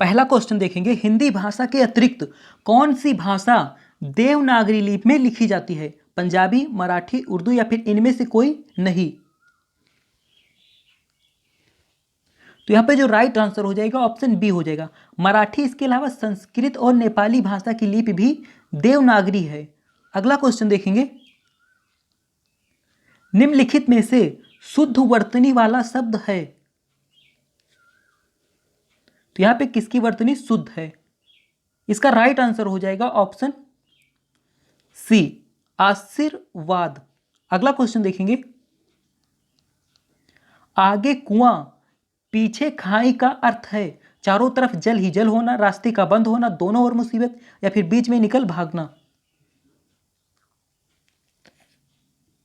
पहला क्वेश्चन देखेंगे, हिंदी भाषा के अतिरिक्त कौन सी भाषा देवनागरी लिपि में लिखी जाती है? पंजाबी, मराठी, उर्दू या फिर इनमें से कोई नहीं? तो यहाँ पे जो राइट आंसर हो जाएगा ऑप्शन बी हो जाएगा, मराठी। इसके अलावा संस्कृत और नेपाली भाषा की लिपि भी देवनागरी है। अगला क्वेश्चन देखेंगे, निम्नलिखित में से शुद्ध वर्तनी वाला शब्द है? तो यहाँ पे किसकी वर्तनी शुद्ध है? इसका राइट आंसर हो जाएगा ऑप्शन सी, आशीर्वाद। अगला क्वेश्चन देखेंगे, आगे कुआं पीछे खाई का अर्थ है? चारों तरफ जल ही जल होना, रास्ते का बंद होना, दोनों ओर मुसीबत, या फिर बीच में निकल भागना?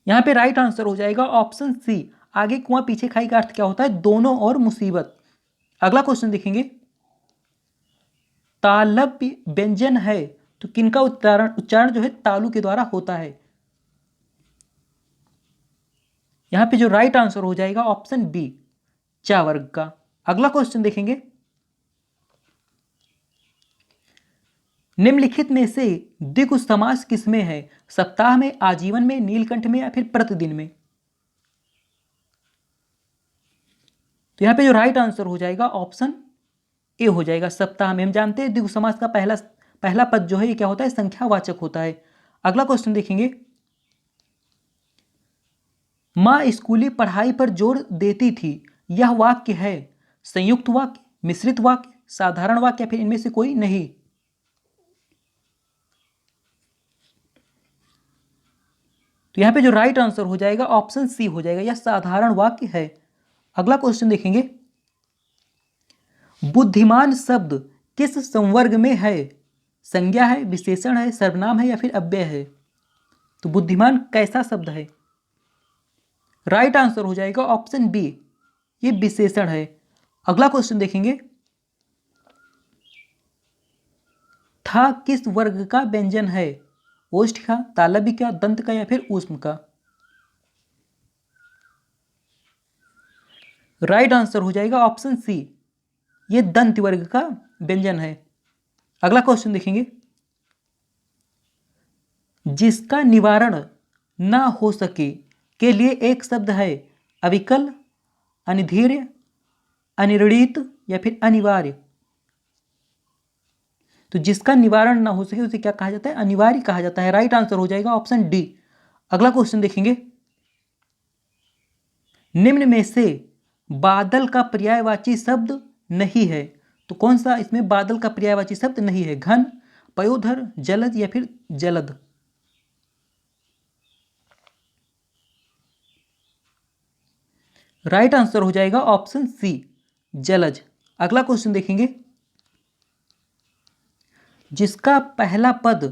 यहां पे राइट आंसर हो जाएगा ऑप्शन सी, आगे कुआं पीछे खाई का अर्थ क्या होता है? दोनों ओर मुसीबत। अगला क्वेश्चन देखेंगे, तालव्य व्यंजन है तो किनका उच्चारण जो है तालु के द्वारा होता है? यहां पे जो राइट आंसर हो जाएगा ऑप्शन बी, चा वर्ग का। अगला क्वेश्चन देखेंगे, निम्नलिखित में से द्विगु समास किसमें है? सप्ताह में, आजीवन में, नीलकंठ में या फिर प्रतिदिन में? तो यहां पे जो राइट आंसर हो जाएगा ऑप्शन ए हो जाएगा, सप्ताह में। हम जानते हैं द्विगु समास का पहला पद जो है ये क्या होता है? संख्यावाचक होता है। अगला क्वेश्चन देखेंगे, मां स्कूली पढ़ाई पर जोर देती थी, यह वाक्य है संयुक्त वाक्य, मिश्रित वाक्य, साधारण वाक्य या फिर इनमें से कोई नहीं? तो यहां पे जो राइट आंसर हो जाएगा ऑप्शन सी हो जाएगा, यह साधारण वाक्य है। अगला क्वेश्चन देखेंगे, बुद्धिमान शब्द किस संवर्ग में है? संज्ञा है, विशेषण है, सर्वनाम है या फिर अव्यय है? तो बुद्धिमान कैसा शब्द है? राइट आंसर हो जाएगा ऑप्शन बी, ये विशेषण है। अगला क्वेश्चन देखेंगे, था किस वर्ग का व्यंजन है? ओष्ठ का, तालव्य का, दंत का या फिर ऊष्म का? राइट आंसर हो जाएगा ऑप्शन सी, ये दंत वर्ग का व्यंजन है। अगला क्वेश्चन देखेंगे, जिसका निवारण ना हो सके के लिए एक शब्द है? अविकल, अनिधीर्य, अनिर्णित या फिर अनिवार्य? तो जिसका निवारण ना हो सके उसे क्या कहा जाता है? अनिवार्य कहा जाता है। राइट आंसर हो जाएगा ऑप्शन डी। अगला क्वेश्चन देखेंगे, निम्न में से बादल का पर्यायवाची शब्द नहीं है, तो कौन सा इसमें बादल का पर्यायवाची शब्द नहीं है? घन, पयोधर, जलद या फिर जलद? राइट आंसर हो जाएगा ऑप्शन सी, जलज। अगला क्वेश्चन देखेंगे, जिसका पहला पद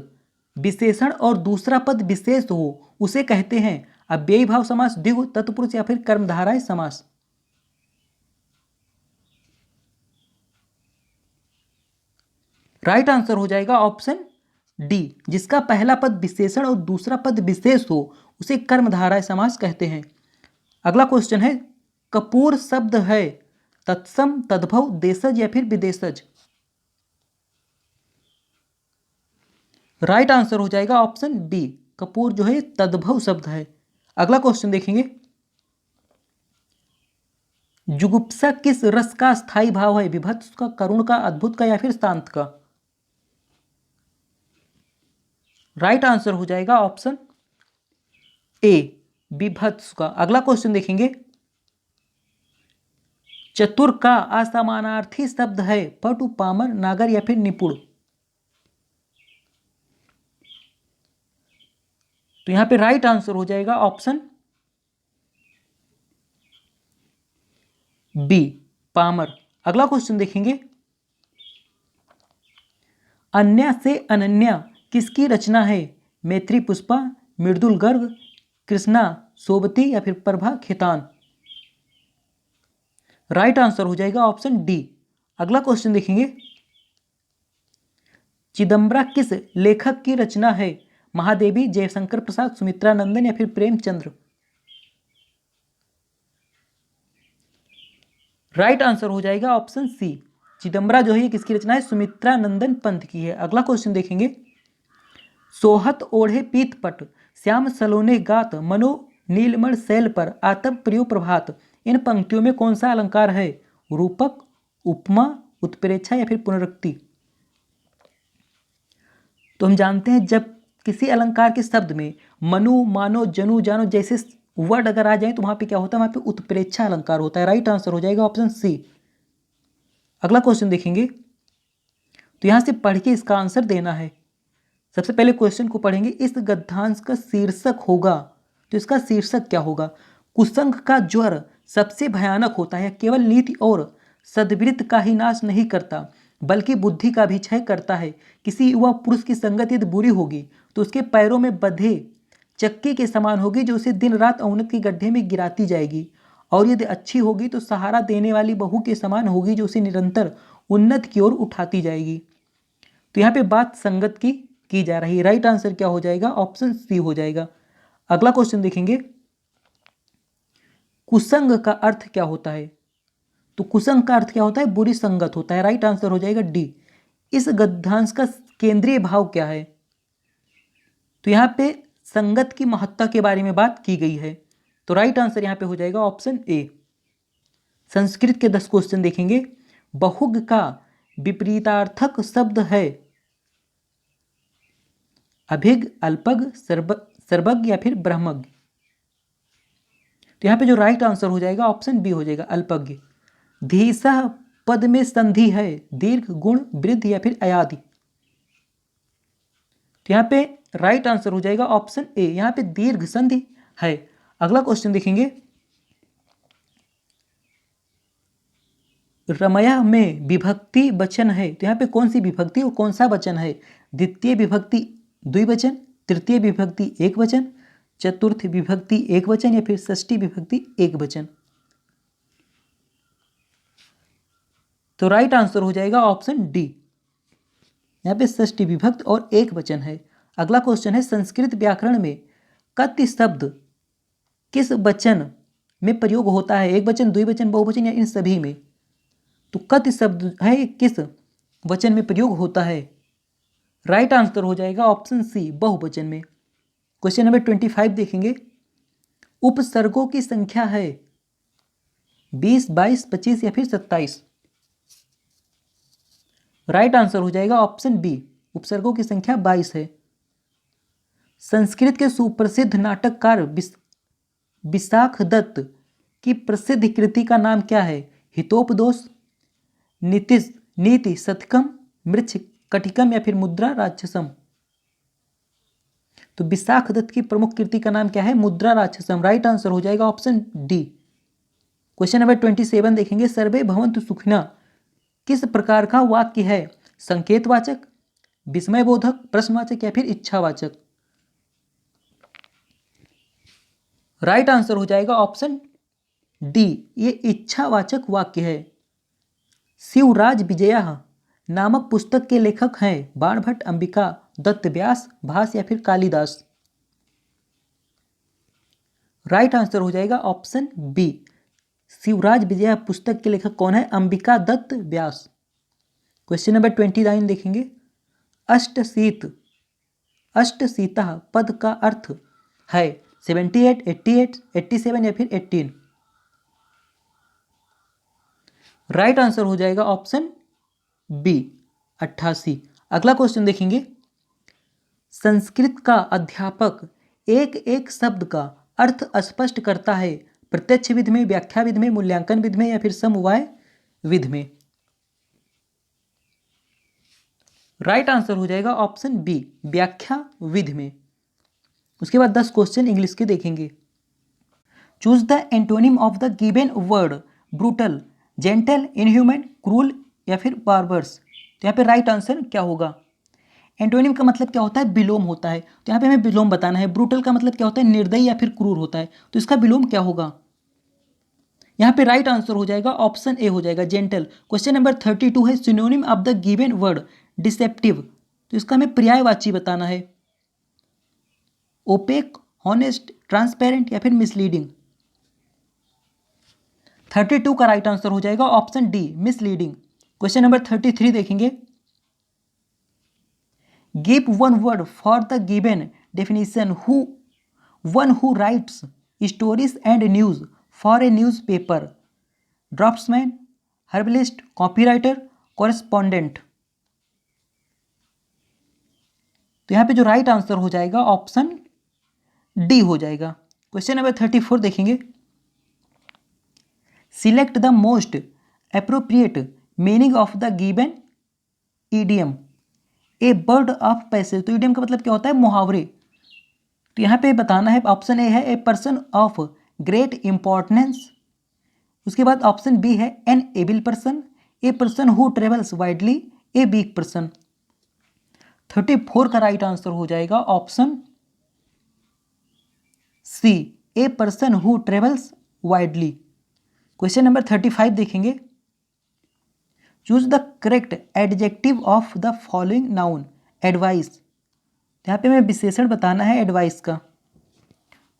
विशेषण और दूसरा पद विशेष हो उसे कहते हैं अव्ययी भाव समास, द्विगु, तत्पुरुष या फिर कर्मधारय समास? राइट आंसर हो जाएगा ऑप्शन डी, जिसका पहला पद विशेषण और दूसरा पद विशेष हो उसे कर्मधारय समास कहते हैं। अगला क्वेश्चन है, कपूर शब्द है तत्सम, तद्भव, देशज या फिर विदेशज? राइट आंसर हो जाएगा ऑप्शन बी, कपूर जो है तद्भव शब्द है। अगला क्वेश्चन देखेंगे, जुगुप्सा किस रस का स्थायी भाव है? विभत्स का, करुण का, अद्भुत का या फिर शांत का? राइट आंसर हो जाएगा ऑप्शन ए, विभत्स का। अगला क्वेश्चन देखेंगे, चतुर का असमानार्थी शब्द है? पटु, पामर, नागर या फिर निपुण? तो यहां पे राइट आंसर हो जाएगा ऑप्शन बी, पामर। अगला क्वेश्चन देखेंगे, अन्य से अनन्या किसकी रचना है? मैत्री पुष्पा, मृदुल गर्ग, कृष्णा सोबती या फिर प्रभा खेतान? राइट आंसर हो जाएगा ऑप्शन डी। अगला क्वेश्चन देखेंगे, चिदम्बरा किस लेखक की रचना है? महादेवी, जयशंकर प्रसाद, सुमित्रा नंदन या फिर प्रेमचंद्र? राइट आंसर हो जाएगा ऑप्शन सी, चिदम्बरा जो है ये किसकी रचना है? सुमित्रा नंदन पंत की है। अगला क्वेश्चन देखेंगे, सोहत ओढ़े पीतपट श्याम सलोने गात मनो नीलमण शैल पर आतप प्रियो प्रभात। इन पंक्तियों में कौन सा अलंकार है? रूपक, उपमा, उत्प्रेक्षा या फिर पुनरुक्ति? तो हम जानते हैं जब किसी अलंकार के शब्द में मनु, मानो, जनु, जानो जैसे वर्ड अगर आ जाए तो वहां पे क्या होता है? वहां पे उत्प्रेक्षा अलंकार होता है। राइट आंसर हो जाएगा ऑप्शन सी। अगला क्वेश्चन देखेंगे, तो यहां से पढ़ के इसका आंसर देना है। सबसे पहले क्वेश्चन को पढ़ेंगे, इस गद्यांश का शीर्षक होगा, तो इसका शीर्षक क्या होगा? कुसंग का ज्वर सबसे भयानक होता है, केवल नीति और सद्वृत्त का ही नाश नहीं करता बल्कि बुद्धि का भी क्षय करता है। किसी युवा पुरुष की संगत यदि बुरी होगी तो उसके पैरों में बंधे चक्की के समान होगी जो उसे दिन रात अवनत के गड्ढे में गिराती जाएगी, और यदि अच्छी होगी तो सहारा देने वाली बहू के समान होगी जो उसे निरंतर उन्नत की ओर उठाती जाएगी। तो यहाँ पे बात संगत की जा रही है। राइट आंसर क्या हो जाएगा? ऑप्शन सी हो जाएगा। अगला क्वेश्चन देखेंगे, कुसंग का अर्थ क्या होता है? तो कुसंग का अर्थ क्या होता है? बुरी संगत होता है। राइट आंसर हो जाएगा डी। इस गद्यांश का केंद्रीय भाव क्या है? तो यहाँ पे संगत की महत्ता के बारे में बात की गई है, तो राइट आंसर यहाँ पे हो जाएगा ऑप्शन ए। संस्कृत के 10 क्वेश्चन देखेंगे, बहुग का विपरीतार्थक शब्द है अभिग, अल्पग, सर्वज्ञ या फिर ब्रह्मज्ञ? तो यहाँ पे जो राइट आंसर हो जाएगा ऑप्शन बी हो जाएगा, अल्पज्ञ। धीसह पद में संधि है दीर्घ, गुण, वृद्ध या फिर अयादि? तो यहाँ पे राइट आंसर हो जाएगा ऑप्शन ए, यहाँ पे दीर्घ संधि है। अगला क्वेश्चन देखेंगे, रमया में विभक्ति वचन है, तो यहाँ पे कौन सी विभक्ति और कौन सा वचन है? द्वितीय विभक्ति द्विवचन, तृतीय विभक्ति एक वचन, चतुर्थ विभक्ति एक वचन या फिर षष्ठी विभक्ति एक वचन? तो राइट आंसर हो जाएगा ऑप्शन डी, यहाँ पे षष्ठी विभक्त और एक वचन है। अगला क्वेश्चन है, संस्कृत व्याकरण में कति शब्द किस वचन में प्रयोग होता है? एक वचन, द्विवचन, बहुवचन या इन सभी में? तो कति शब्द है किस वचन में प्रयोग होता है? राइट आंसर हो जाएगा ऑप्शन सी, बहुवचन में। क्वेश्चन नंबर 25 देखेंगे, उपसर्गों की संख्या है 20, 22, 25 या फिर 27? राइट आंसर हो जाएगा ऑप्शन बी, उपसर्गों की संख्या 22 है। संस्कृत के सुप्रसिद्ध नाटककार विशाख दत्त की प्रसिद्ध कृति का नाम क्या है? हितोपदेश, नीति शतकम, मृच्छ कटिकम या फिर मुद्रा राक्षसम? तो विशाख दत्त की प्रमुख कृति का नाम क्या है? मुद्रा राक्षसम। राइट आंसर हो जाएगा ऑप्शन डी। क्वेश्चन नंबर 27 देखेंगे, सर्वे भवन्तु सुखिनः किस प्रकार का वाक्य है? संकेतवाचक, विस्मयबोधक, प्रश्नवाचक या फिर इच्छावाचक? राइट आंसर हो जाएगा ऑप्शन डी, ये इच्छावाचक वाक्य है। शिवराज विजयः नामक पुस्तक के लेखक हैं बाणभट्ट, अंबिका दत्त, व्यास, भास या फिर कालिदास? राइट आंसर हो जाएगा ऑप्शन बी, शिवराज विजय पुस्तक के लेखक कौन है? अंबिका दत्त, व्यास। क्वेश्चन नंबर 29 देखेंगे, अष्टशीता पद का अर्थ है 78, 88, 87 या फिर 18? राइट आंसर हो जाएगा ऑप्शन बी, 88। अगला क्वेश्चन देखेंगे, संस्कृत का अध्यापक एक एक शब्द का अर्थ स्पष्ट करता है प्रत्यक्ष विधि में, व्याख्या विधि में, मूल्यांकन विधि में या फिर समवाय विधि में? राइट आंसर हो जाएगा ऑप्शन बी, व्याख्या विधि में। उसके बाद 10 क्वेश्चन इंग्लिश के देखेंगे। Choose the antonym of the given word brutal, gentle, inhuman, cruel या फिर बार्बर्स? तो यहाँ पे राइट आंसर क्या होगा? एंटोनिम का मतलब क्या होता है? विलोम होता है, तो यहाँ पे हमें विलोम बताना है। ब्रूटल का मतलब क्या होता है? निर्दयी या फिर क्रूर होता है, तो इसका विलोम क्या होगा? यहाँ पे राइट आंसर हो जाएगा ऑप्शन ए हो जाएगा, जेंटल। क्वेश्चन नंबर 32 है, synonym of the given word deceptive, तो इसका हमें पर्यायवाची बताना है। ओपेक, हॉनेस्ट, ट्रांसपेरेंट या फिर मिसलीडिंग? 32 का राइट आंसर हो जाएगा option D, misleading. Question number 33 देखेंगे। Give one word for the given definition one who rights stories and news for a news paper, draughtsman, herbalist, copywriter, correspondent. तो यहाँ पे जो राइट आंसर हो जाएगा ऑप्शन डी हो जाएगा। क्वेश्चन नंबर 34 देखेंगे। Select the most appropriate meaning of the given idiom A bird of passage. तो ईडियम का मतलब क्या होता है? मुहावरे। तो यहाँ पे बताना है, ऑप्शन ए है a person of great importance, उसके बाद ऑप्शन बी है an able person, a person who travels widely, a weak person. 34 का राइट आंसर हो जाएगा option C, a person who travels widely. Question number 35 देखेंगे। Choose the correct adjective of the following noun advice. यहाँ पे मैं विशेषण बताना है एडवाइस का।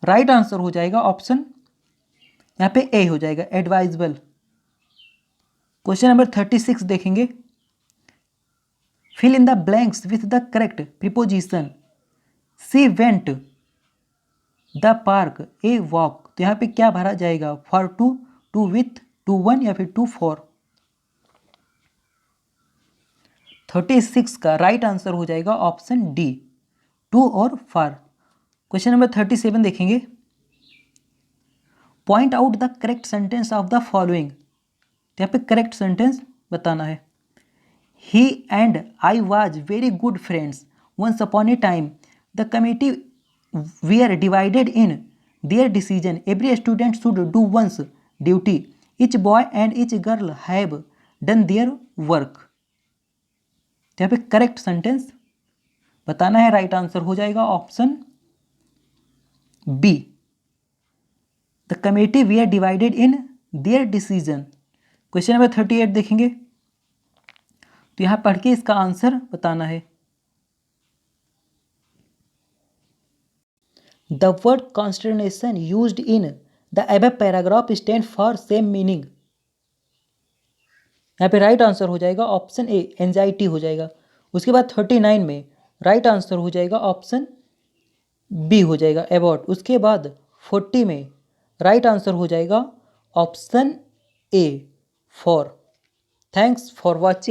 राइट आंसर हो जाएगा ऑप्शन यहाँ पे ए हो जाएगा, एडवाइजेबल। क्वेश्चन नंबर 36 देखेंगे। Fill in the blanks with the correct preposition. She went the park, a walk. तो यहाँ पे क्या भरा जाएगा? For to, to with, to one या फिर टू फॉर। 36 का राइट आंसर हो जाएगा ऑप्शन डी, टू और फॉर। क्वेश्चन नंबर 37 देखेंगे। Point out the correct sentence of the following. तो यहाँ पे करेक्ट सेंटेंस बताना है। He and I was very good friends once upon a time the committee we are divided in their decision every student should do one's duty each boy and each girl have done their work। यहाँ पे correct sentence बताना है। Right answer हो जाएगा option B, the committee we are divided in their decision. Question number 38 देखेंगे। तो यहाँ पढ़ के इसका आंसर बताना है। The word consternation used in the above paragraph stand for same meaning. यहाँ पे राइट आंसर हो जाएगा ऑप्शन ए, एंजाइटी हो जाएगा। उसके बाद 39 में राइट आंसर हो जाएगा ऑप्शन बी हो जाएगा, अबाउट। उसके बाद 40 में राइट आंसर हो जाएगा option A, for. Thanks for watching.